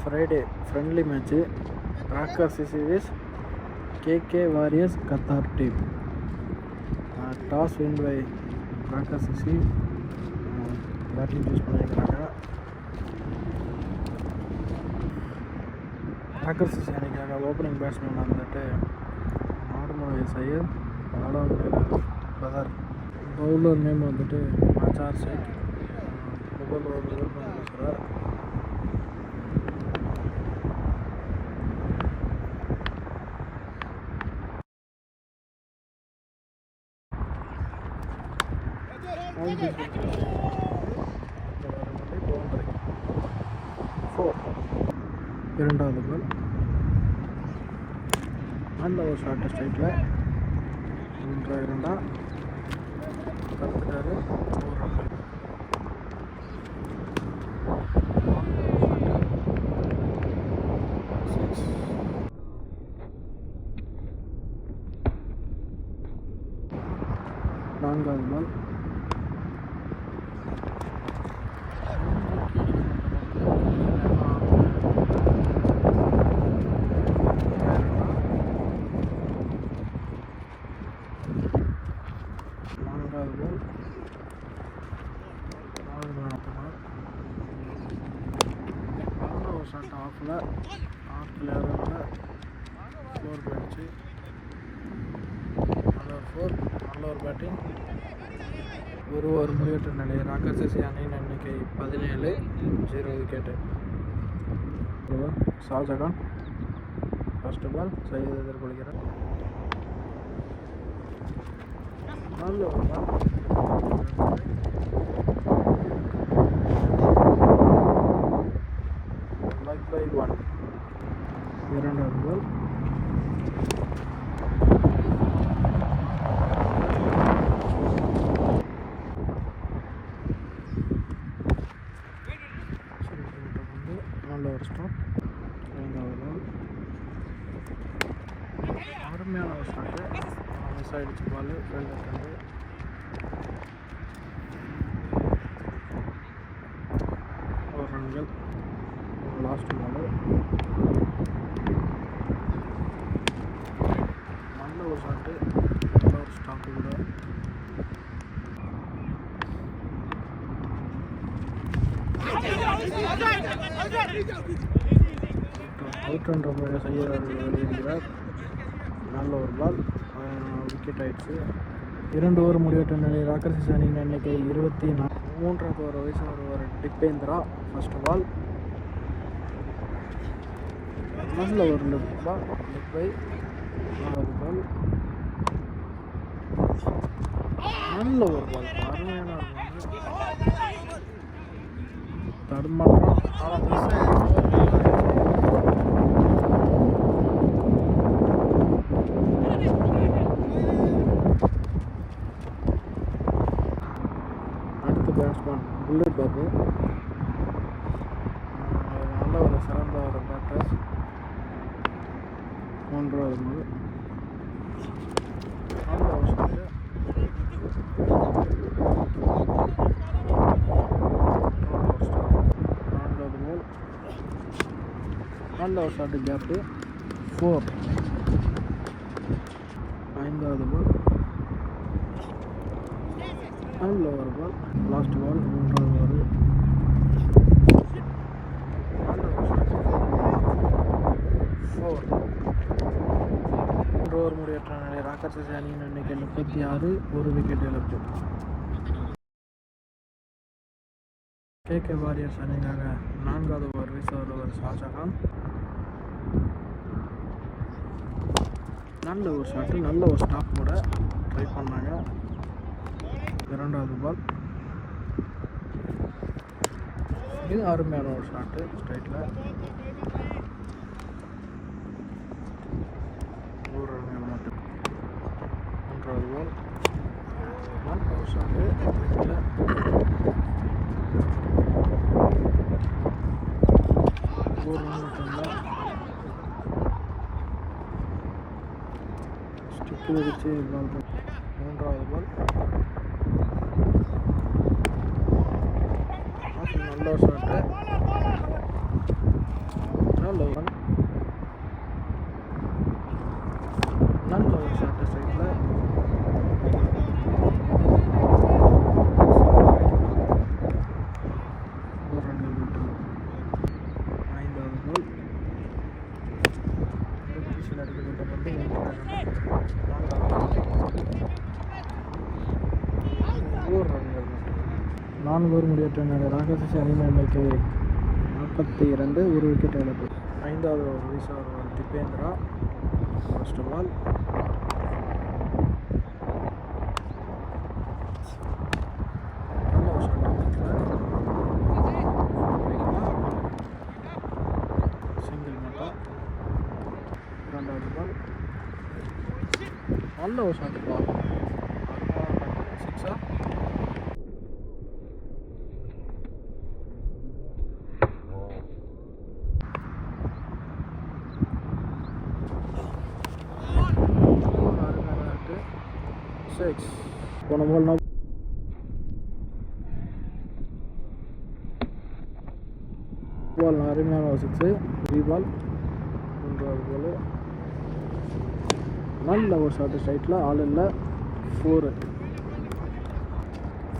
Friday friendly match rocker CC vs KK warriors Qatar team. Toss win by rocker CC. Batting choose பண்ணியிருக்கிறாங்க. Rocker CC அன்றைக்காக opening batsman வந்துட்டு நார்மல் Syed, Badar. Bowler name வந்துட்டு ஆச்சார் ஷேக். முதல் பேசுகிறார். இரண்டாவது பால் நல்ல ஒரு ஷார்ட் ஸ்ட்ரைக்கில் 2 கற்றுட்டாரு. நான்காவது பால் ஷார்ட் ஆஃபில் 4 போயிடுச்சு. நல்ல ஒரு பேட்டிங். ஒரு முடிவெற்ற நிலை. ராக்கர் சிசி அணியின் எண்ணிக்கை 17, 0 wicket. Shahjahan first ball Syed எதிர்கொள்கிறார். நல்ல ஒரு பால். பை 1. இரண்டாவது பால் நல்ல ஒரு ஸ்டாப். ஐந்தாவது பால் அருமையான ஒரு ஸ்டார்ட்டு. மிஸ் ஆகிடுச்சு பால். ஃபீல்டர் வந்து ஒரு ரன்கள். லாஸ்ட் பால் நல்ல ஒரு ஷாட்டு. நல்ல ஒரு ஸ்டாப்பு கூட. அவுட் என்ற முறையை செய்ய வெளியிடுகிறார். நல்ல ஒரு பால். விக்கெட் ஆயிடுச்சு. 2 ஓவர் முடிவெற்ற நிலை. ராக்கர் சிசி அணியின் எண்ணிக்கை 24. 3வது ஓவர் வயசு ஒரு டிப்பேந்திரா. ஃபர்ஸ்ட் பால் நல்ல ஒரு லெஃப்ட் பால். Left by. 4வது பால் நல்ல ஒரு பால். அருமையான ஒரு பால். தடுமாற்றம். ஆனால் மிஸ் ஆகிடுச்சு. அடுத்த பேட்ஸ்மேன் புல்லட் பாபு. நல்ல ஒரு சிறந்த ஒரு பேட்டர். 3வது பால் நல்ல ஒரு ஷாட்டு. 4வது பால் நல்ல ஒரு ஷாட்டு. கேப்பு 4. 5வது பால் நல்ல ஒரு பால். லாஸ்ட் பால் 3வது ஓவர். நல்ல ஒரு ஷாட்டு. 4. 3 ஓவர் முடிவற்ற நிலை. ராக்கர் சிசி அணியின் எண்ணிக்கை 36, 1 விக்கெட் இழப்பு. கேகே வாரியர்ஸ் அணிக்காக 4வது ஓவர் வீச வருவர் ஷாஜகான். நல்ல ஒரு ஷாட்டு. நல்ல ஒரு ஸ்டாப் கூட ட்ரை பண்ணாங்க. 2வது பால் இது அருமையான ஒரு ஷாட்டு ஸ்ட்ரைட்டில். ஒரு ரன் மட்டும். 3வது பால் நல்ல ஒரு ஷாட்டு. ஒரு ரன் மட்டும்தான். ஸ்டிக்கு வச்சு பால். 3வது பால் நல்ல ஷாட்டு. 4 ஓவர் முடிவற்ற நிலையில் ராகசிசி அணியின் எண்ணிக்கை 42, ஒரு விக்கெட் இழப்பு. 5வது ஓவர் வீச வருவார் திபேந்திரா. ஃபர்ஸ்ட் பால் சிங்கிள் மட்டும். 2வது பால் நல்ல ஒரு ஷாட் பால், சிக்ஸா. போன பால் அருமையான ஒரு 6. 3 பால். 3வது பால் நல்ல ஒரு ஷார்ட் ஸ்ட்ரைட்டில், ஆள் இல்லை. 4.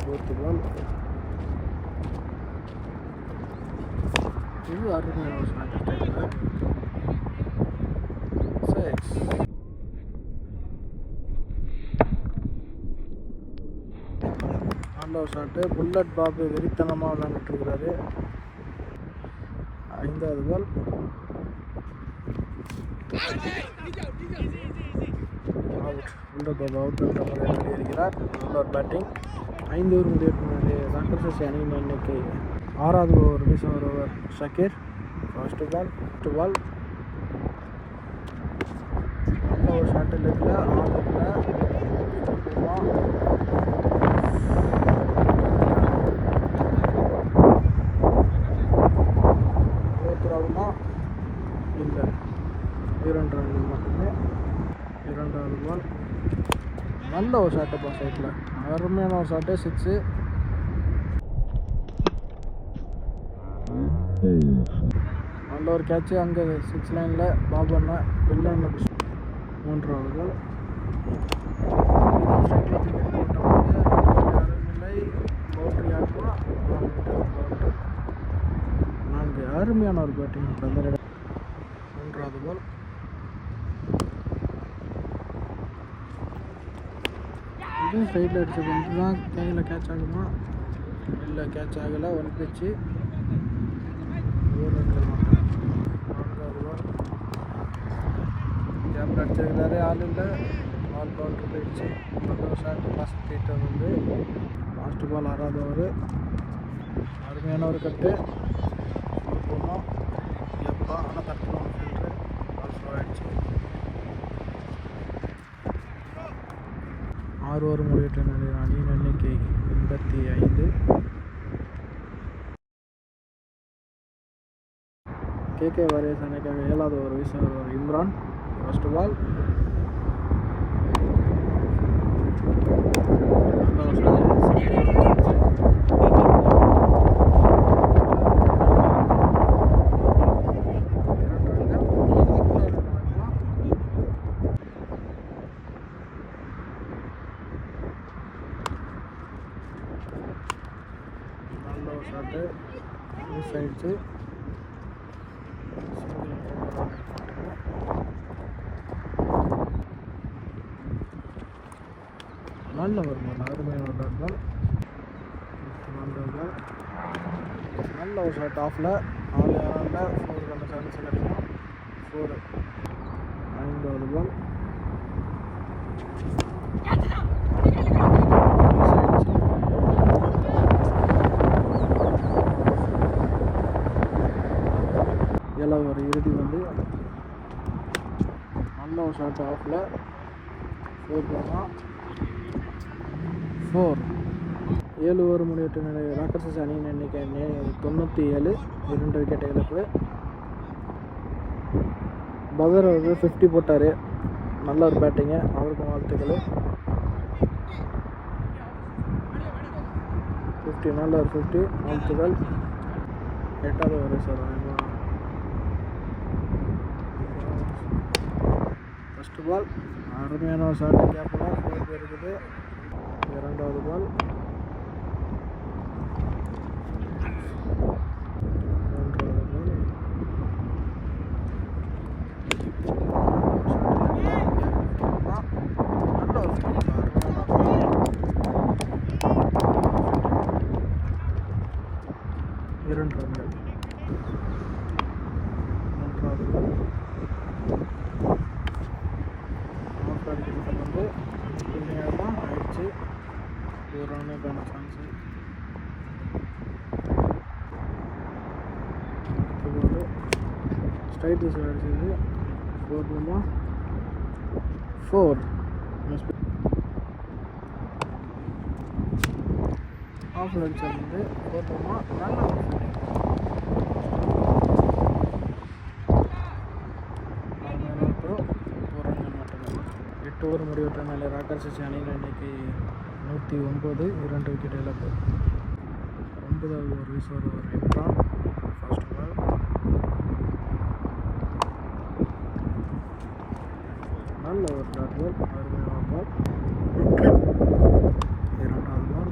4th பால் இது அருமையான ஒரு ஷார்ட் ஸ்ட்ரைட்டில் 6. நல்ல ஒரு ஷாட்டு. புல்லட் பாபு வெறித்தனமாக விளையாண்டுட்டு இருக்கிறாரு. 5வது பால் புல்லட் பாபு அவுட் என்ற முறையில் வெளியேறுகிறார். நல்ல ஒரு பேட்டிங். 5 ஓவர் முடிவற்ற ராக்கர்ஸ் அணியின் எண்ணிக்கை 6வது ஓவர் வீச வருவர் ஷக்கீர். ஃபர்ஸ்ட் பால் நல்ல ஒரு ஷாட் இல்லை, ஆள் இல்லை. இல்லை, 2 ரன்கள் மட்டுமே. 2வது பால் நல்ல ஒரு ஷாட்டுப்பா சைட்டில், அருமையான ஒரு ஷாட்டு. 6. நல்ல ஒரு கேட்சு அங்கே 6 லைனில் பாபு அண்ணா வெளில. 3வது பால் ஸ்ட்ரைக்கில் விக்கெட் போட்டபோது அருமில்லை, பவுண்டரி ஆகுமா. 4. அருமையான ஒரு பேட்டிங். 3வது பால் இதுவும் சைடில் அடிச்சது வந்து தான் கையில் கேட்ச் ஆகுமா, இல்லை கேட்ச் ஆகலை. 1 பிச்சு. 4 ரன்கள் மட்டும். 4வது பால் கேப் அடிச்சிருக்கிறாரு, ஆள் இல்லை. பால் பவுண்டரி போயிடுச்சு. நல்ல ஷாட்டு பாஸ் கிட்ட வந்து. லாஸ்ட் பால் 6வது ஓவர் அருமையான ஒரு கட்டு போனோம். எப்பா ஆனால் தட்டுவோம் ஃபீல்டர். பால் ஸ்லோ ஆகிடுச்சு. 6 ஓவர் முடிவற்ற நிலையில் அணியின் எண்ணிக்கை 85. கேகே வாரியர்ஸ் அணிக்காக 7வது ஓவர் வீச வருவார் Imran. First ball shot miss ஆயிடுச்சு. நல்ல ஒரு பால், அருமையான ஒரு பால். 4வது பால் நல்ல ஒரு ஷாட் ஆஃபில், 4 யாரால் 4 ரன் சான்ஸ் கிடைக்கும். 4. 5வது பால் ஒரு இறுதி வந்து நல்ல ஒரு ஷாட் ஆஃபில். 4 போனால் 4. 7 ஓவர் முடிவற்ற நிலை ராக்கர்ஸ் அணியின் எண்ணிக்கை 97, 2 விக்கெட் இழப்பு. பதர் அவர்கள் 50 போட்டார். நல்ல ஒரு பேட்டிங்கு, அவருக்கும் வாழ்த்துக்கள். 50 நல்ல ஒரு 50 வாழ்த்துக்கள். 8வது ஓவர் சார். ஃபஸ்ட்டு பால் அருமையான ஒரு ஷாட்டு கேப்பில் 4 பேர் இருக்குது. 2வது பால் 3வது பால் நல்ல ஒரு ஸ்ட்ரைட் திசை அடிச்சது 4 போமா 4 ஆஃப் அடிச்சிருந்து 4 போமா நல்லா ஓவர் முடிவற்ற நிலை ராக்கர் சிசி அணியின் எண்ணிக்கை 109 2 விக்கெட் இழப்பு 9வது ஓவர் வீசுவர் இம்ரான் ஃபர்ஸ்ட் பால் நல்ல ஒரு டாட் பால் அருமையான பால் 2வது பால்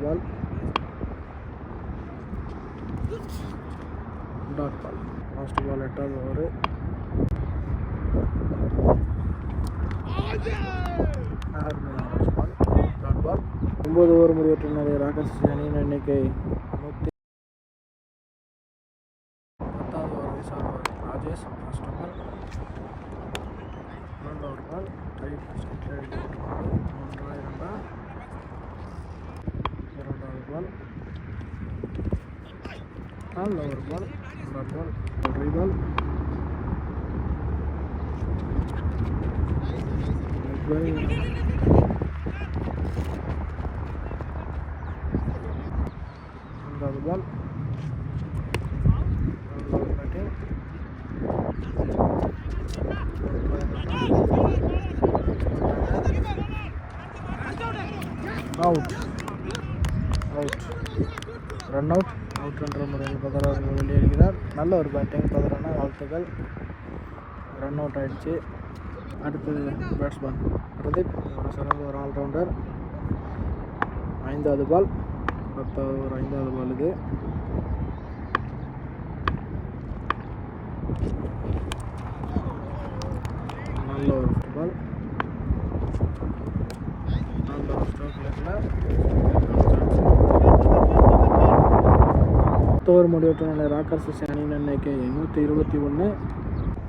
பால் டாட் பால் ஃபர்ஸ்ட் பால் 8வது over ball dot ball 9 over முடிவற்ற நிலை ராக்கர் சிசி அணியின் எண்ணிக்கை 10வது ஓவர் வீசுவர் ராஜேஷ் ஃபர்ஸ்ட் பால் 2வது பால் டைட் ஸ்ட்ரைட் அடிக்கப்பட்ட பால் 2வது பால் நல்ல ஒரு பால் டாட் பால் ரீபால் ரெண்டாவது பால் அவுட் ரன் அவுட் என்ற முறையில் பதர் அவர்கள் வெளியேறுகிறார். நல்ல ஒரு பேட்டிங் பதரான வாழ்த்துக்கள். ரன் அவுட் ஆகிடுச்சு. அடுத்தது பேட்ஸ்மேன் பிரதீப், ஒரு சிறந்த ஒரு ஆல்ரவுண்டர். 5வது பால் 10வது ஒரு 5வது பால் இது. நல்ல ஒரு பால், நல்ல ஒரு ஸ்ட்ரோக் லேக்கில் ஓவர் முடிவற்ற நிலை ராக்கர் சிசி அணியின் எண்ணிக்கை 121.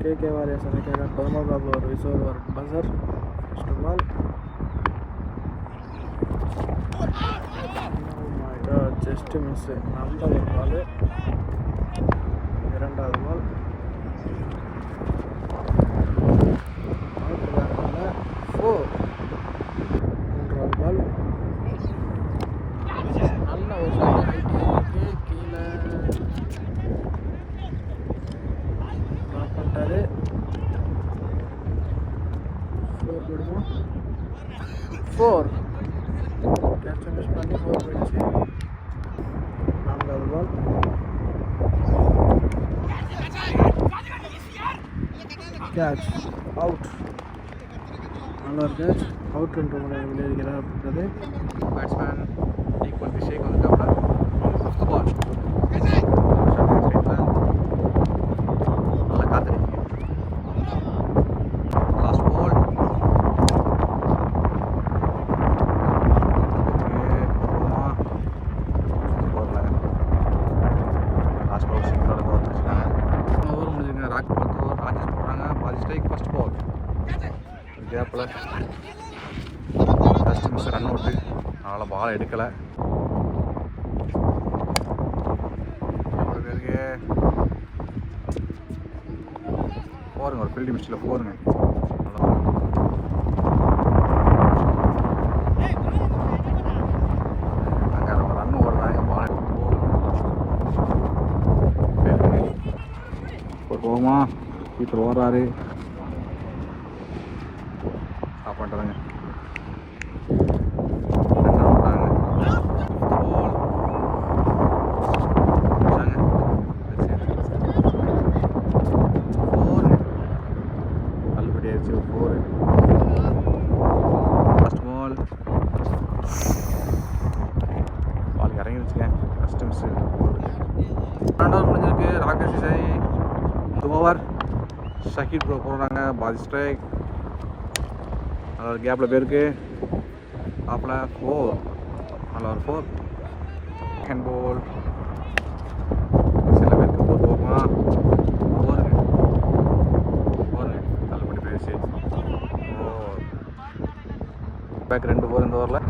கேகே வாரியர்ஸ் அணிக்காக 11வது ஓவர் வீசுவர் பசர். ஃபர்ஸ்ட் பால் ஜஸ்ட் மிஸ், நல்ல ஒரு பால். 2வது பால் 4. 3வது பால் நல்ல ஒரு ஷாட், கீழே ட்ராப் பண்ணிட்டாரு. 4 போடுமா, 4 கேட்சை மிஸ் பண்ணி 4 போயிடுச்சு. 4வது பால் கேட்ச் அவுட். நல்ல ஒரு கேட்ச் அவுட் என்ற முறையில் வெளியேறுகிறார். அப்படின்றது பேட்ஸ்மேன் ஈக்குவல் விஷேக் வந்துட்டாப்ல. ஃபிஃப்த் பால் நல்லா காத்திருக்கீங்க. லாஸ்ட் பால் லாஸ்ட் பால் சிங்கிளாக வந்துருச்சுனாங்க. ஓவர் முடிஞ்சுங்க. ராக் பார்த்து ஓவர் ராஜேஷ் போடுறாங்க. பாதி ஸ்ட்ரைக். ஃபர்ஸ்ட் பால் கேப்பில் ஜஸ்ட் மிஸ், ரன் அவுட்டு. அதனால் பால் எடுக்கலை. போருங்க, ஒரு ஃபீல்டிங் மிஸ்டில் போருங்க. அங்கே நம்ம ரன் ஓடுறாங்க, பால் ஒரு போகுமா, கீப்பர் ஓடுறாரு. ஸ்டாப் பண்ணிட்டாங்க. முடிஞ்சிருக்கு. ராக்கர் சிசி இந்த ஓவர் ஷக்கீல் ப்ரோ போடுறாங்க. பாதி ஸ்ட்ரைக். அதில் கேப்பில் பேருக்கு ஆப்பில் 4 அதில் ஒரு 4 ஹேண்ட் பால் சில பேருக்கு 4 போகுமா 4 தள்ளுபடி பேசி 4 பேக் 2 4 இந்த ஓவரில்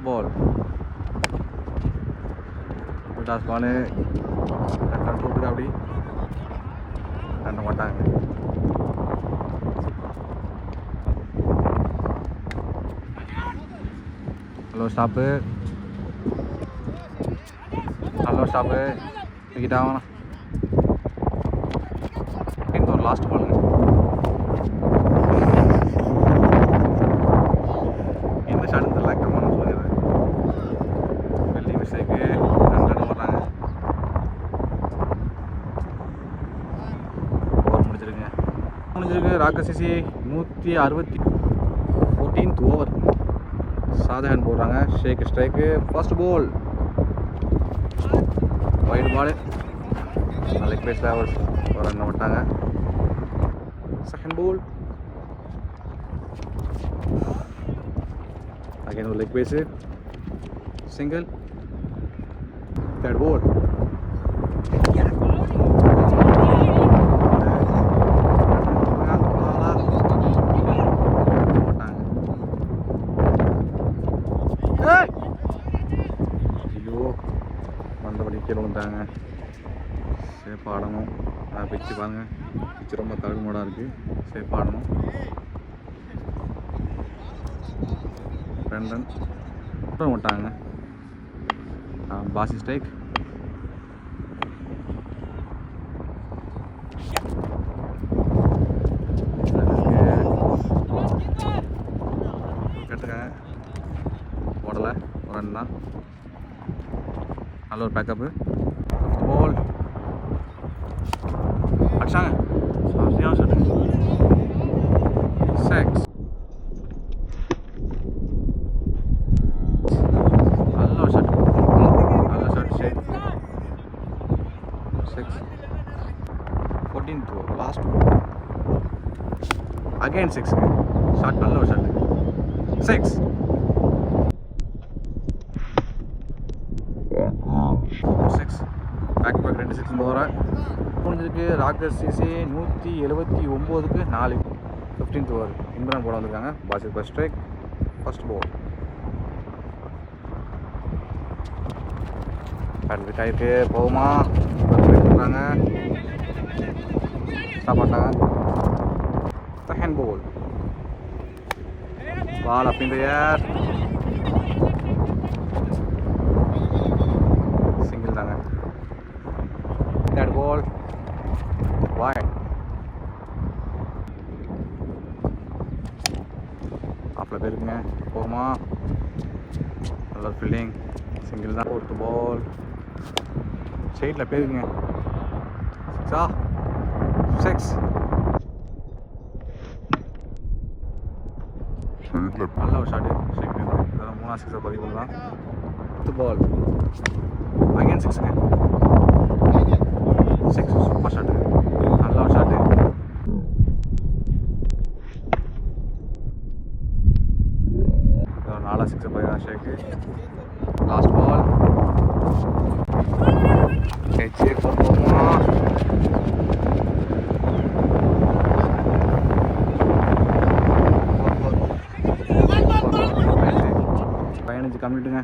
பால் டாஸ் பால் ரன் போட்டுக்க அப்படி ரன் மாட்டாங்க ஹலோ ஸ்டாப்பு விக்கெட் ஆகணும் இந்த ஒரு லாஸ்ட் பாலுங்க எந்த ஷாட் தெரியல கம்மான சொல்லிடுறேன் வெள்ளி மிஸ்டேக்கு ரன் வர்றாங்க ஓவர் முடிஞ்சிருக்கு ராக்கசிசி 160 14th ஓவர் சாதகன் போடுறாங்க Sheikh strike first ball wide ball leg byes travels ஒரு ரன் விட்டாங்க செகண்ட் பால் அகைன் ஒரு leg byes single third ball கீழே வந்துட்டாங்க சேஃப் ஆடணும் பிச்சு பாருங்க பிச்சு ரொம்ப தகுமோடாக இருக்குது சேஃப் ஆடணும் 2 ரன் விட்டாங்க பாசி ஸ்ட்ரைக் கேட்டுக்காங்க ஓடலை ஒரு ரன் தான் நல்ல ஒரு பேக்கப்பு பால் அடிச்சாங்க சரியான ஷாட் 6 நல்ல ஷாட் ஷேக் 6 14th லாஸ்ட் அகைன் 6 ஷாட் நல்ல ஒரு ஷாட் 6 பேக் 2 6 இந்த ஓவரை முடிஞ்சிருக்கு ராக்கர் சிசி 179க்கு 4 15th ஓவர் இம்ரான் போட வந்திருக்காங்க பாசிக் first strike first ball bat விட் ஆகிருக்கு போகுமா பண்ணுறாங்க ஸ்டாப் பண்ணிட்டாங்க second ball ball up in the air single தாங்க தேர்ட் பால் wide ஆஃபில் போயிருக்குங்க போகுமா நல்ல ஃபீல்டிங் சிங்கிள் தான் 4th பால் சைடில் போயிருக்குங்க 6 நல்ல ஒரு ஷாட்டு ஷேக் 3 6 பதிவு பண்ணலாம் 4th பால் அகைன் 6ங்க 6 சூப்பர் ஷாட்டு நல்ல ஒரு ஷாட்டு நாலா 6 பதிவு ஷேக்கு லாஸ்ட் பால் ஹெச் போகுமா கம்மிட்டுங்க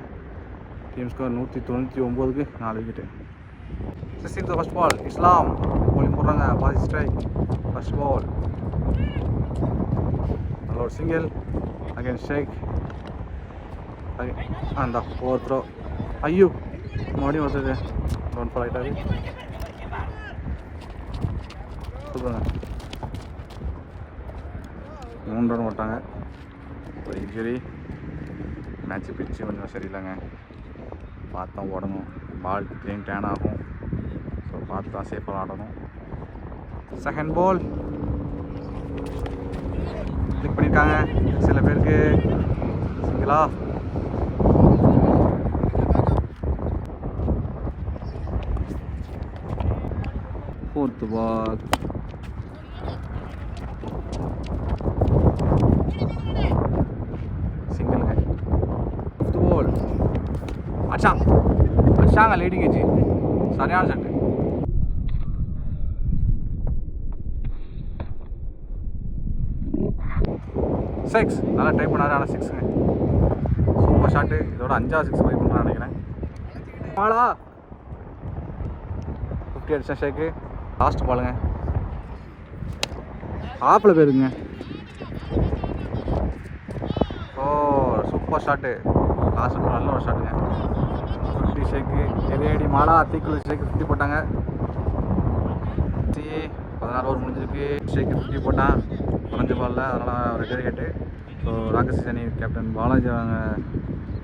டீம் ஸ்கோர் 199க்கு 4 wicket 16th first ball Islam bowling போடுறாங்க பாசி ஸ்ட்ரைக் ஃபர்ஸ்ட் பால் நல்ல ஒரு சிங்கிள் அகைன் ஷேக் அந்த 4th த்ரோ ஐயோ மறுபடியும் ஒருத்தர் ரன் ஃபால் ஆகிட்டாரு சொல்லுங்க 3 ரன் போட்டாங்க ஒரு இன்ஜுரி மேட்ச்சு பிச்சு கொஞ்சம் சரியில்லைங்க பார்த்து தான் ஓடணும் பால் க்ளீன் டேன் ஆகும் ஸோ பார்த்து தான் சேஃபாக ஆடணும் செகண்ட் பால் கிளிக் பண்ணியிருக்காங்க சில பேருக்கு சிங்கிளா 4th ball. Single guy. 5th ball. அச்சாங்க லேடி கேஜி சரியான ஷாட்டு. 6 நல்லா ட்ரை பண்ணாரு. ஆனால் 6ங்க சூப்பர் ஷாட்டு. இதோட 5வது 6 போய் பண்ணுறான்னு நினைக்கிறேன். பாலா 50 அடிச்சா ஷேக்கு. லாஸ்ட் பாலுங்க. ஆப்பில் போயிருங்க. ஓ சூப்பர் ஷாட்டு. லாஸ்ட் நல்ல ஒரு ஷாட்டுங்க. 50 ஷேக்கு. எரியடி மாலா தீக்குள்ள ஷேக்கு 50 போட்டாங்க. 16 ஓவர் முடிஞ்சிருக்கு. ஷேக்கு 50 போட்டான் 15 பாலில். அதனால் ஒரு விக்கெட்டு. ஸோ ராக்கர்ஸ் அணி கேப்டன் பாலாஜி அவங்க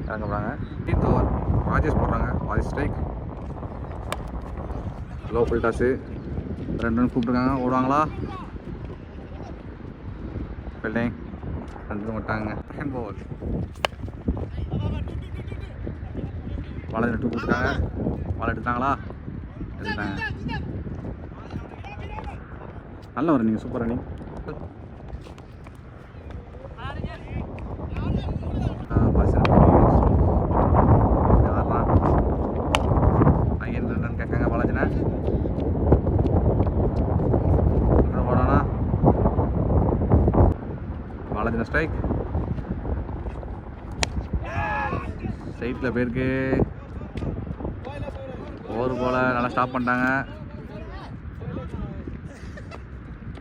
இறங்க போகிறாங்க. 8th ஓவர் ராஜேஷ் போடுறாங்க. Rajesh strike. Low full toss. 2 run கூப்பிட்ருக்காங்க. ஓடுவாங்களா? ஃபீல்டிங் 2 விட்டாங்க. செகண்ட் பால் பாலாஜி 2 கூப்பிட்ருக்காங்க. பால் எடுத்தாங்களா? எடுத்தாங்க. நல்ல ஒரு ரன்னிங். Super running. கேட்காங்க பாலாஜினா போடானா? பாலாஜினா ஸ்ட்ரைக். ஸ்ட்ரைட்டில் போயிருக்கு. ஓவர் போல நல்லா ஸ்டாப் பண்ணிட்டாங்க.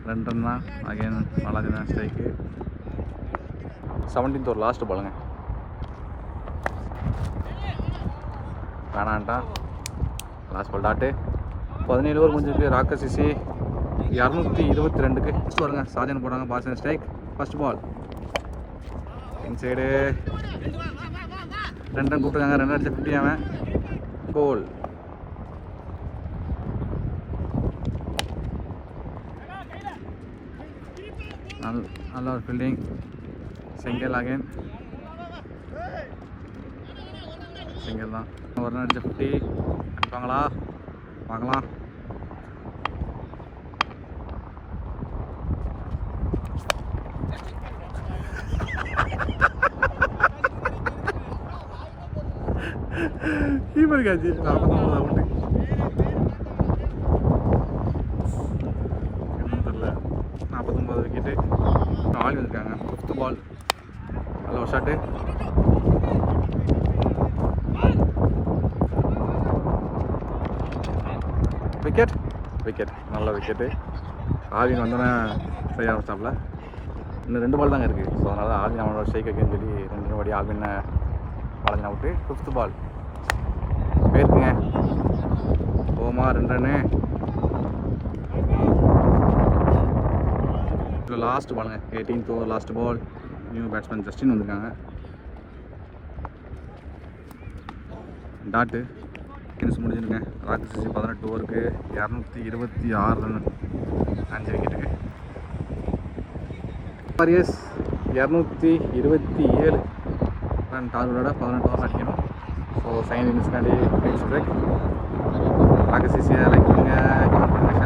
2 ரன் தான். அகைன் பாலாஜினா ஸ்ட்ரைக்கு. 17th ஓவர் லாஸ்ட் பாலுங்க. வேணான்ட்டா. Last ball dot. 17 ஓவர் முடிஞ்சிருக்கு. ராக்கர்ஸ் சிசி 222க்கு ஃபஸ்ட் வருங்க. சாஜன் போடுறாங்க. பாசன் strike. First ball inside. 2 run கூப்பிட்டுருக்காங்க. 2 அடிச்சு 50 அவன். கோல். நல்ல ஒரு ஃபீல்டிங். Single again. சிங்கிள் தான். 1 ரன் அடிச்ச 50 அடிப்பாங்களா? பார்க்கலாம். கீப்பர் காட்சி 49 அவுட்டு. என்னன்னு தெரியல. 49 விக்கெட்டு. ஆள் வந்திருக்காங்க. 5th பால். நல்ல ஒரு ஷாட்டு. விக்கெட். விக்கெட். நல்ல விக்கெட்டு. ஆவின் வந்தோன்னே செய்ய ஆரம்பிச்சாப்பில். இன்னும் 2 பால் தாங்க இருக்குது. ஸோ அதனால தான் ஆவின் அவனோட ஷேக் வைக்கன்னு சொல்லி 2 வாடி ஆவினை பாலாஜின் அவுட்டு. 5th பால் போயிருக்குங்க. போமா 2 ரன்னு. இப்போ லாஸ்ட் பாலுங்க. 18th over last ball. New batsman Justin வந்திருக்காங்க. டாட்டு. இன்னிங்ஸ் முடிஞ்சிருங்க. ராக்கர்ஸ் 18 ஓவருக்கு 226 ரன் 5 விக்கெட்டுக்கு. வாரியர்ஸ் 227 ரன் டார்கெட்டோட 18 ஓவர் அடிக்கணும். ஸோ செகண்ட் இன்னிங்ஸ்க்காண்டி நெக்ஸ்ட் பிரேக். ராக்கர்ஸ் லைக் பண்ணுங்கள்.